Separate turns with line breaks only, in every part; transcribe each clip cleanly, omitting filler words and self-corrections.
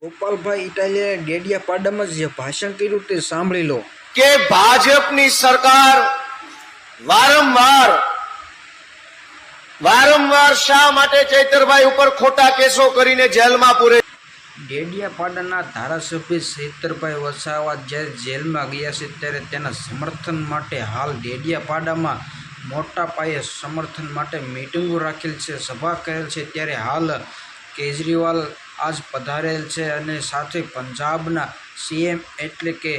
ગોપાલભાઈ ઇટાલિયાએ ડેડિયાપાડામાં જે ભાષણ કર્યું તે સાંભળી લો
કે ભાજપની સરકાર વારંવાર શા માટે ચૈતરભાઈ ઉપર ખોટા કેસો કરીને જેલમાં પૂરે.
ડેડિયાપાડાના ધારાસભ્ય ચૈતરભાઈ વસાવા જ્યારે જેલમાં ગયા છે ત્યારે તેના સમર્થન માટે હાલ ડેડિયાપાડામાં મોટા પાયે સમર્થન માટે મિટિંગો રાખેલ છે, સભા કરેલ છે. ત્યારે હાલ કેજરીવાલ આજ પધારેલ છે અને સાથે પંજાબના સીએમ એટલે કે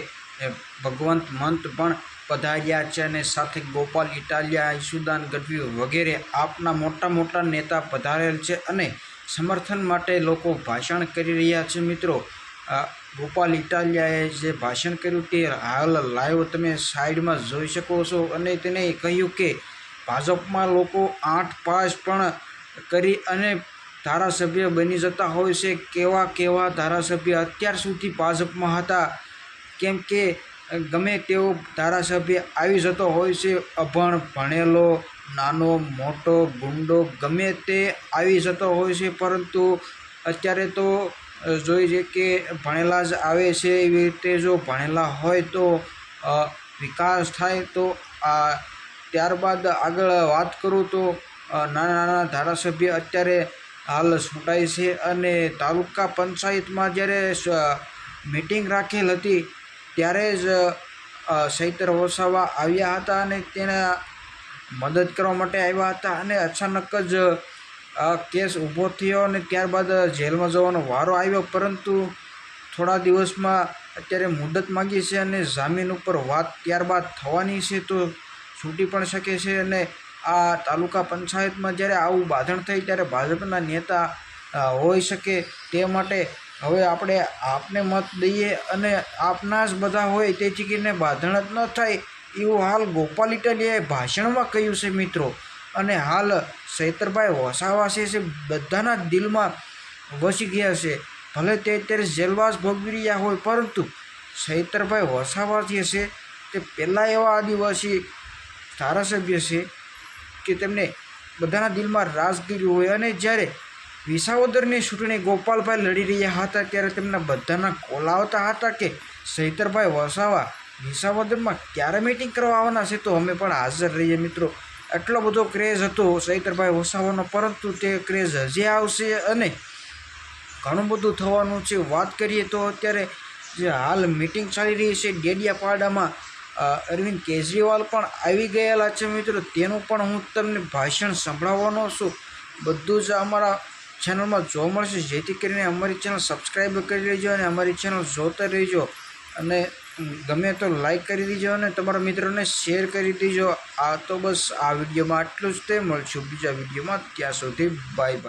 ભગવંત માન પણ પધાર્યા છે અને સાથે ગોપાલ ઇટાલિયા, ઈશુદાન ગઢવી વગેરે આપના મોટા નેતા પધારેલ છે અને સમર્થન માટે લોકો ભાષણ કરી રહ્યા છે. મિત્રો, ગોપાલ ઇટાલિયાએ જે ભાષણ કર્યું તે હાલ લાઈવ તમે સાઈડમાં જોઈ શકો છો અને તેને કહ્યું કે ભાજપમાં લોકો 8 પાસ પણ કરી અને ધારાસભ્ય બની જતા હોય છે. કેવા ધારાસભ્ય અત્યાર સુધી ભાજપમાં હતા, કેમ કે ગમે તેવો ધારાસભ્ય આવી જતો હોય છે, અભણ, ભણેલો, નાનો મોટો, ગુંડો ગમે તે આવી જતો હોય છે. પરંતુ અત્યારે તો જોઈએ કે ભણેલા જ આવે છે. એવી રીતે જો ભણેલા હોય તો વિકાસ થાય. તો ત્યારબાદ આગળ વાત કરું તો નાના ધારાસભ્ય અત્યારે હાલ ચૂંટાય છે અને તાલુકા પંચાયતમાં જ્યારે મિટિંગ રાખેલ હતી ત્યારે જ ચૈતર વસાવા આવ્યા હતા અને તેને મદદ કરવા માટે આવ્યા હતા અને અચાનક જ કેસ ઊભો થયો અને ત્યારબાદ જેલમાં જવાનો વારો આવ્યો. પરંતુ થોડા દિવસમાં અત્યારે મુદત માગી છે અને જામીન ઉપર વાત ત્યારબાદ થવાની છે, તો છૂટી પણ શકે છે. અને આ તાલુકા પંચાયતમાં જ્યારે આવું બાંધણ થઈ ત્યારે ભાજપના નેતા હોઈ શકે તે માટે હવે આપણે આપને મત દઈએ અને આપના જ બધા હોય તેથી કરીને બાંધણ જ ન થાય એવું હાલ ગોપાલ ઇટાલિયાએ ભાષણમાં કહ્યું છે. મિત્રો, અને હાલ ચૈતરભાઈ વસાવા છે બધાના દિલમાં વસી ગયા છે. ભલે તે અત્યારે જેલવાસ ભોગવી રહ્યા હોય, પરંતુ ચૈતરભાઈ વસાવા જે છે તે પહેલાં એવા આદિવાસી ધારાસભ્ય છે કે તેમને બધાના દિલમાં રાજ કર્યું હોય. અને જ્યારે વિસાવદરની ચૂંટણી ગોપાલભાઈ લડી રહ્યા હતા ત્યારે તેમના બધાના કોલ આવતા હતા કે ચૈતરભાઈ વસાવા વિસાવદરમાં ક્યારે મિટિંગ કરવા આવવાના છે, તો અમે પણ હાજર રહીએ. મિત્રો, એટલો બધો ક્રેઝ હતો ચૈતરભાઈ વસાવાનો, પરંતુ તે ક્રેઝ હજી આવશે અને ઘણું બધું થવાનું છે. વાત કરીએ તો અત્યારે જે હાલ મિટિંગ ચાલી રહી છે ડેડિયાપાડામાં, અરવિંદ કેજરીવાલ પણ આવી ગયેલા છે. મિત્રો, તેનું પણ હું તમને ભાષણ સંભળાવવાનો છું. બધું જ અમારા ચેનલમાં જોવા મળશે, જેથી કરીને અમારી ચેનલ સબસ્ક્રાઈબ કરી લેજો અને અમારી ચેનલ જોતા રહેજો અને ગમે તો લાઈક કરી દેજો અને તમારા મિત્રોને શેર કરી દેજો. આ તો બસ આ વિડીયોમાં આટલું જ. તે મળશું બીજા વિડીયોમાં. ત્યાં સુધી બાય બાય.